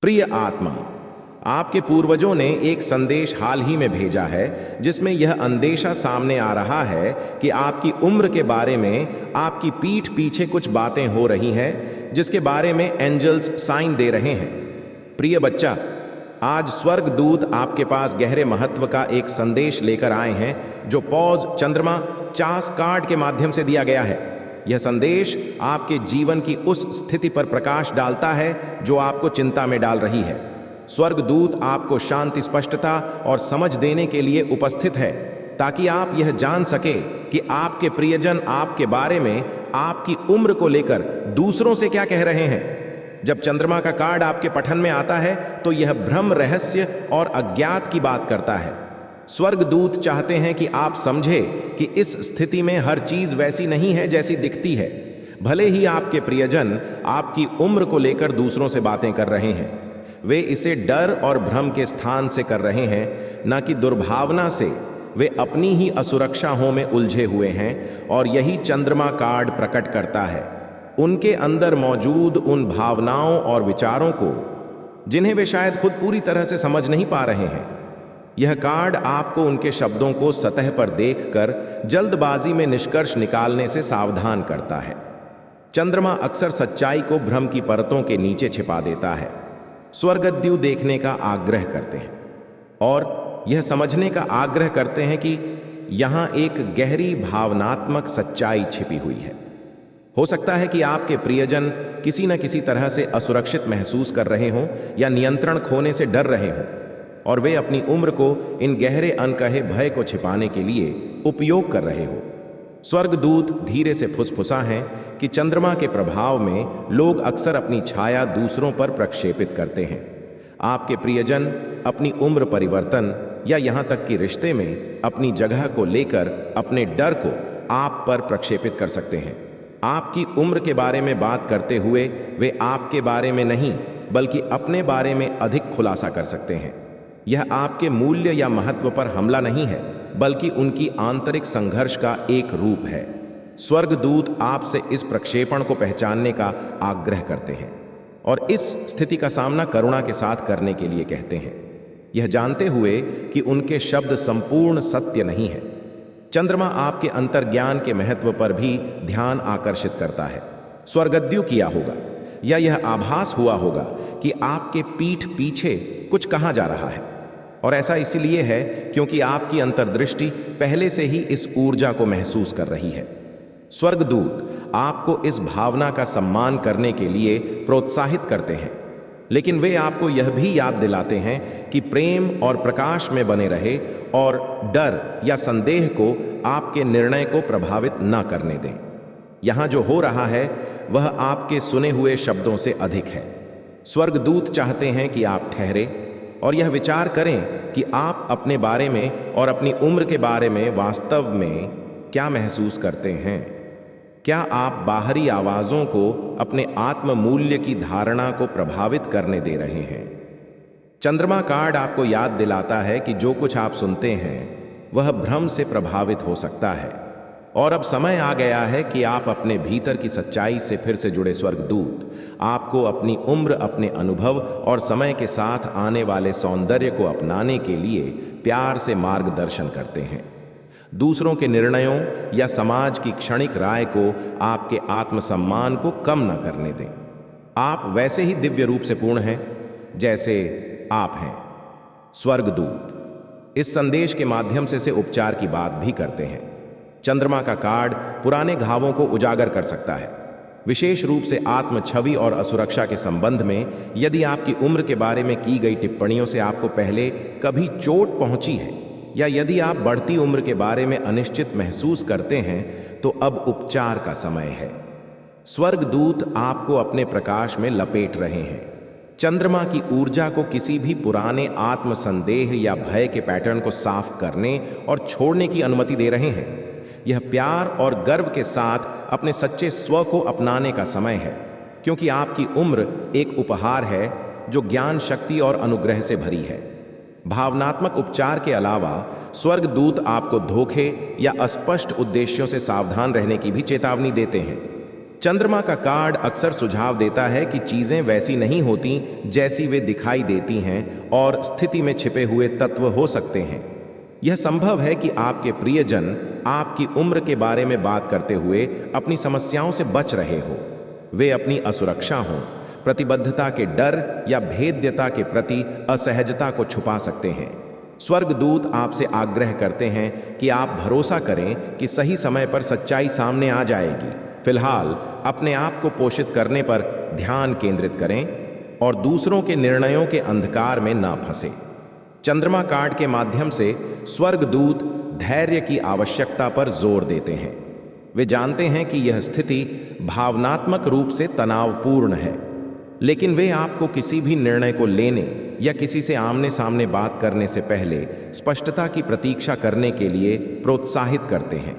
प्रिय आत्मा, आपके पूर्वजों ने एक संदेश हाल ही में भेजा है जिसमें यह अंदेशा सामने आ रहा है कि आपकी उम्र के बारे में आपकी पीठ पीछे कुछ बातें हो रही हैं जिसके बारे में एंजल्स साइन दे रहे हैं। प्रिय बच्चा, आज स्वर्गदूत आपके पास गहरे महत्व का एक संदेश लेकर आए हैं जो पौज चंद्रमा चास कार्ड के माध्यम से दिया गया है। यह संदेश आपके जीवन की उस स्थिति पर प्रकाश डालता है जो आपको चिंता में डाल रही है। स्वर्गदूत आपको शांति, स्पष्टता और समझ देने के लिए उपस्थित है ताकि आप यह जान सके कि आपके प्रियजन आपके बारे में आपकी उम्र को लेकर दूसरों से क्या कह रहे हैं। जब चंद्रमा का कार्ड आपके पठन में आता है तो यह भ्रम, रहस्य और अज्ञात की बात करता है। स्वर्गदूत चाहते हैं कि आप समझे कि इस स्थिति में हर चीज वैसी नहीं है जैसी दिखती है। भले ही आपके प्रियजन आपकी उम्र को लेकर दूसरों से बातें कर रहे हैं, वे इसे डर और भ्रम के स्थान से कर रहे हैं, न कि दुर्भावना से। वे अपनी ही असुरक्षाओं में उलझे हुए हैं और यही चंद्रमा कार्ड प्रकट करता है। उनके अंदर मौजूद उन भावनाओं और विचारों को जिन्हें वे शायद खुद पूरी तरह से समझ नहीं पा रहे हैं। यह कार्ड आपको उनके शब्दों को सतह पर देखकर जल्दबाजी में निष्कर्ष निकालने से सावधान करता है। चंद्रमा अक्सर सच्चाई को भ्रम की परतों के नीचे छिपा देता है। स्वर्गद्यू देखने का आग्रह करते हैं और यह समझने का आग्रह करते हैं कि यहाँ एक गहरी भावनात्मक सच्चाई छिपी हुई है। हो सकता है कि आपके प्रियजन किसी न किसी तरह से असुरक्षित महसूस कर रहे हों या नियंत्रण खोने से डर रहे हों, और वे अपनी उम्र को इन गहरे अनकहे भय को छिपाने के लिए उपयोग कर रहे हो। स्वर्गदूत धीरे से फुसफुसा हैं कि चंद्रमा के प्रभाव में लोग अक्सर अपनी छाया दूसरों पर प्रक्षेपित करते हैं। आपके प्रियजन अपनी उम्र परिवर्तन या यहाँ तक कि रिश्ते में अपनी जगह को लेकर अपने डर को आप पर प्रक्षेपित कर सकते हैं। आपकी उम्र के बारे में बात करते हुए वे आपके बारे में नहीं बल्कि अपने बारे में अधिक खुलासा कर सकते हैं। यह आपके मूल्य या महत्व पर हमला नहीं है बल्कि उनकी आंतरिक संघर्ष का एक रूप है। स्वर्गदूत आपसे इस प्रक्षेपण को पहचानने का आग्रह करते हैं और इस स्थिति का सामना करुणा के साथ करने के लिए कहते हैं, यह जानते हुए कि उनके शब्द संपूर्ण सत्य नहीं है। चंद्रमा आपके अंतर्ज्ञान के महत्व पर भी ध्यान आकर्षित करता है। स्वर्गद्यू किया होगा या यह आभास हुआ होगा कि आपके पीठ पीछे कुछ कहा जा रहा है, और ऐसा इसलिए है क्योंकि आपकी अंतर्दृष्टि पहले से ही इस ऊर्जा को महसूस कर रही है। स्वर्गदूत आपको इस भावना का सम्मान करने के लिए प्रोत्साहित करते हैं, लेकिन वे आपको यह भी याद दिलाते हैं कि प्रेम और प्रकाश में बने रहे और डर या संदेह को आपके निर्णय को प्रभावित न करने दें। यहाँ जो हो रहा है वह आपके सुने हुए शब्दों से अधिक है। स्वर्गदूत चाहते हैं कि आप ठहरे और यह विचार करें कि आप अपने बारे में और अपनी उम्र के बारे में वास्तव में क्या महसूस करते हैं। क्या आप बाहरी आवाज़ों को अपने आत्म मूल्य की धारणा को प्रभावित करने दे रहे हैं? चंद्रमा कार्ड आपको याद दिलाता है कि जो कुछ आप सुनते हैं वह भ्रम से प्रभावित हो सकता है, और अब समय आ गया है कि आप अपने भीतर की सच्चाई से फिर से जुड़े। स्वर्गदूत आपको अपनी उम्र, अपने अनुभव और समय के साथ आने वाले सौंदर्य को अपनाने के लिए प्यार से मार्गदर्शन करते हैं। दूसरों के निर्णयों या समाज की क्षणिक राय को आपके आत्मसम्मान को कम न करने दें। आप वैसे ही दिव्य रूप से पूर्ण हैं जैसे आप हैं। स्वर्गदूत इस संदेश के माध्यम से उपचार की बात भी करते हैं। चंद्रमा का कार्ड पुराने घावों को उजागर कर सकता है, विशेष रूप से आत्म छवि और असुरक्षा के संबंध में। यदि आपकी उम्र के बारे में की गई टिप्पणियों से आपको पहले कभी चोट पहुंची है, या यदि आप बढ़ती उम्र के बारे में अनिश्चित महसूस करते हैं, तो अब उपचार का समय है। स्वर्गदूत आपको अपने प्रकाश में लपेट रहे हैं। चंद्रमा की ऊर्जा को किसी भी पुराने आत्म संदेह या भय के पैटर्न को साफ करने और छोड़ने की अनुमति दे रहे हैं। यह प्यार और गर्व के साथ अपने सच्चे स्व को अपनाने का समय है, क्योंकि आपकी उम्र एक उपहार है जो ज्ञान, शक्ति और अनुग्रह से भरी है। भावनात्मक उपचार के अलावा स्वर्गदूत आपको धोखे या अस्पष्ट उद्देश्यों से सावधान रहने की भी चेतावनी देते हैं। चंद्रमा का कार्ड अक्सर सुझाव देता है कि चीजें वैसी नहीं होती जैसी वे दिखाई देती हैं और स्थिति में छिपे हुए तत्व हो सकते हैं। यह संभव है कि आपके प्रियजन आपकी उम्र के बारे में बात करते हुए अपनी समस्याओं से बच रहे हो। वे अपनी असुरक्षा हो, प्रतिबद्धता के डर या भेद्यता के प्रति असहजता को छुपा सकते हैं। स्वर्गदूत आपसे आग्रह करते हैं कि आप भरोसा करें कि सही समय पर सच्चाई सामने आ जाएगी। फिलहाल अपने आप को पोषित करने पर ध्यान केंद्रित करें और दूसरों के निर्णयों के अंधकार में ना फंसे। चंद्रमा कार्ड के माध्यम से स्वर्गदूत धैर्य की आवश्यकता पर जोर देते हैं। वे जानते हैं कि यह स्थिति भावनात्मक रूप से तनावपूर्ण है, लेकिन वे आपको किसी भी निर्णय को लेने या किसी से आमने सामने बात करने से पहले स्पष्टता की प्रतीक्षा करने के लिए प्रोत्साहित करते हैं।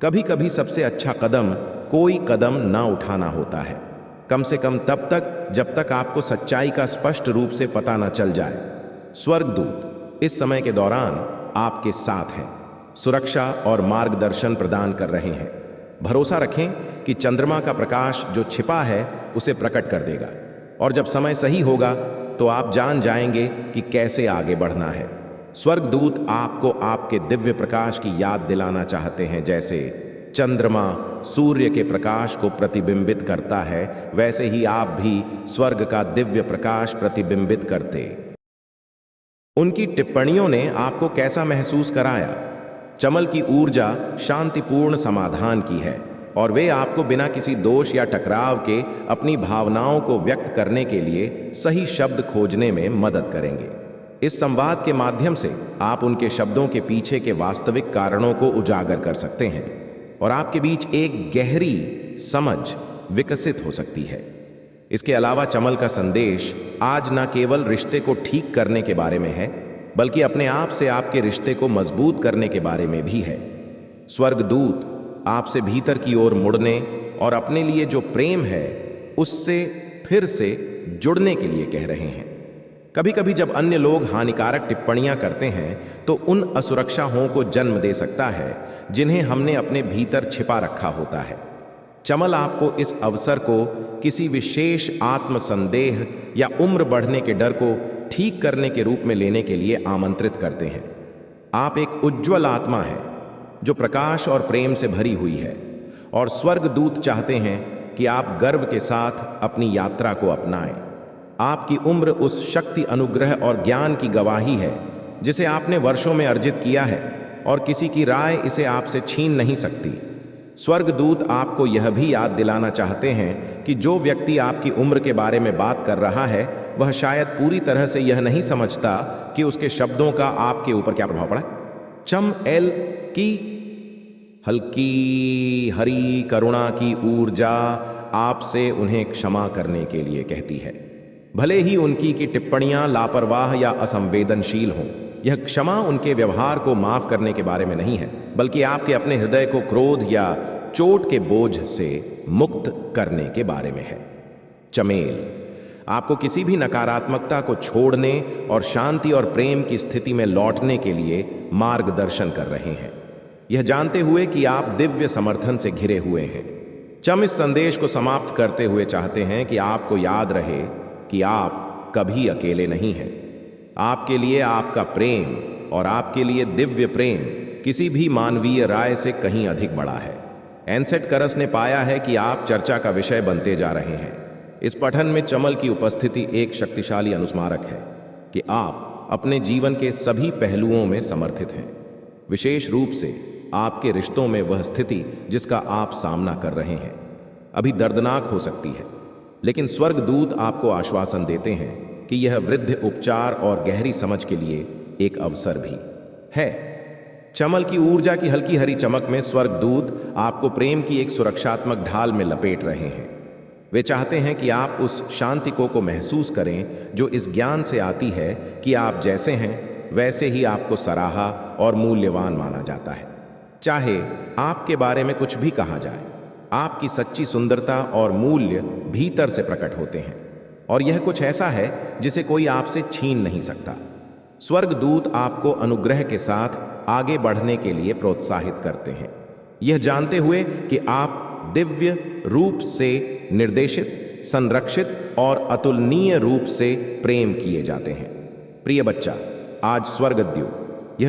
कभी कभी सबसे अच्छा कदम कोई कदम ना उठाना होता है, कम से कम तब तक जब तक आपको सच्चाई का स्पष्ट रूप से पता न चल जाए। स्वर्गदूत इस समय के दौरान आपके साथ हैं, सुरक्षा और मार्गदर्शन प्रदान कर रहे हैं। भरोसा रखें कि चंद्रमा का प्रकाश जो छिपा है उसे प्रकट कर देगा, और जब समय सही होगा तो आप जान जाएंगे कि कैसे आगे बढ़ना है। स्वर्गदूत आपको आपके दिव्य प्रकाश की याद दिलाना चाहते हैं। जैसे चंद्रमा सूर्य के प्रकाश को प्रतिबिंबित करता है, वैसे ही आप भी स्वर्ग का दिव्य प्रकाश प्रतिबिंबित करते। उनकी टिप्पणियों ने आपको कैसा महसूस कराया? चमल की ऊर्जा शांतिपूर्ण समाधान की है और वे आपको बिना किसी दोष या टकराव के अपनी भावनाओं को व्यक्त करने के लिए सही शब्द खोजने में मदद करेंगे। इस संवाद के माध्यम से आप उनके शब्दों के पीछे के वास्तविक कारणों को उजागर कर सकते हैं और आपके बीच एक गहरी समझ विकसित हो सकती है। इसके अलावा चमल का संदेश आज न केवल रिश्ते को ठीक करने के बारे में है, बल्कि अपने आप से आपके रिश्ते को मजबूत करने के बारे में भी है। स्वर्गदूत आपसे भीतर की ओर मुड़ने और अपने लिए जो प्रेम है उससे फिर से जुड़ने के लिए कह रहे हैं। कभी कभी जब अन्य लोग हानिकारक टिप्पणियां करते हैं तो उन असुरक्षाओं को जन्म दे सकता है जिन्हें हमने अपने भीतर छिपा रखा होता है। चमल आपको इस अवसर को किसी विशेष आत्मसंदेह या उम्र बढ़ने के डर को ठीक करने के रूप में लेने के लिए आमंत्रित करते हैं। आप एक उज्ज्वल आत्मा है जो प्रकाश और प्रेम से भरी हुई है, और स्वर्गदूत चाहते हैं कि आप गर्व के साथ अपनी यात्रा को अपनाएं। आपकी उम्र उस शक्ति, अनुग्रह और ज्ञान की गवाही है जिसे आपने वर्षों में अर्जित किया है, और किसी की राय इसे आपसे छीन नहीं सकती। स्वर्गदूत आपको यह भी याद दिलाना चाहते हैं कि जो व्यक्ति आपकी उम्र के बारे में बात कर रहा है वह शायद पूरी तरह से यह नहीं समझता कि उसके शब्दों का आपके ऊपर क्या प्रभाव पड़ा। चमएल की हल्की हरी करुणा की ऊर्जा आपसे उन्हें क्षमा करने के लिए कहती है, भले ही उनकी की टिप्पणियां लापरवाह या असंवेदनशील हों। यह क्षमा उनके व्यवहार को माफ करने के बारे में नहीं है, बल्कि आपके अपने हृदय को क्रोध या चोट के बोझ से मुक्त करने के बारे में है। चमेल आपको किसी भी नकारात्मकता को छोड़ने और शांति और प्रेम की स्थिति में लौटने के लिए मार्गदर्शन कर रहे हैं, यह जानते हुए कि आप दिव्य समर्थन से घिरे हुए हैं। चम इस संदेश को समाप्त करते हुए चाहते हैं कि आपको याद रहे कि आप कभी अकेले नहीं हैं। आपके लिए आपका प्रेम और आपके लिए दिव्य प्रेम किसी भी मानवीय राय से कहीं अधिक बड़ा है। एनसेट करस ने पाया है कि आप चर्चा का विषय बनते जा रहे हैं। इस पठन में चमल की उपस्थिति एक शक्तिशाली अनुस्मारक है कि आप अपने जीवन के सभी पहलुओं में समर्थित हैं, विशेष रूप से आपके रिश्तों में वह स्थिति जिसका आप सामना कर रहे हैं अभी दर्दनाक हो सकती है, लेकिन स्वर्गदूत आपको आश्वासन देते हैं कि यह वृद्ध उपचार और गहरी समझ के लिए एक अवसर भी है। चमल की ऊर्जा की हल्की हरी चमक में स्वर्गदूत आपको प्रेम की एक सुरक्षात्मक ढाल में लपेट रहे हैं। वे चाहते हैं कि आप उस शांति को महसूस करें जो इस ज्ञान से आती है कि आप जैसे हैं वैसे ही आपको सराहा और मूल्यवान माना जाता है। चाहे आपके बारे में कुछ भी कहा जाए, आपकी सच्ची सुंदरता और मूल्य भीतर से प्रकट होते हैं, और यह कुछ ऐसा है जिसे कोई आपसे छीन नहीं सकता। स्वर्गदूत आपको अनुग्रह के साथ आगे बढ़ने के लिए प्रोत्साहित करते हैं, यह जानते हुए कि आप दिव्य रूप से निर्देशित, संरक्षित और अतुलनीय रूप से प्रेम किए जाते हैं। प्रिय बच्चा, आज स्वर्गद्यु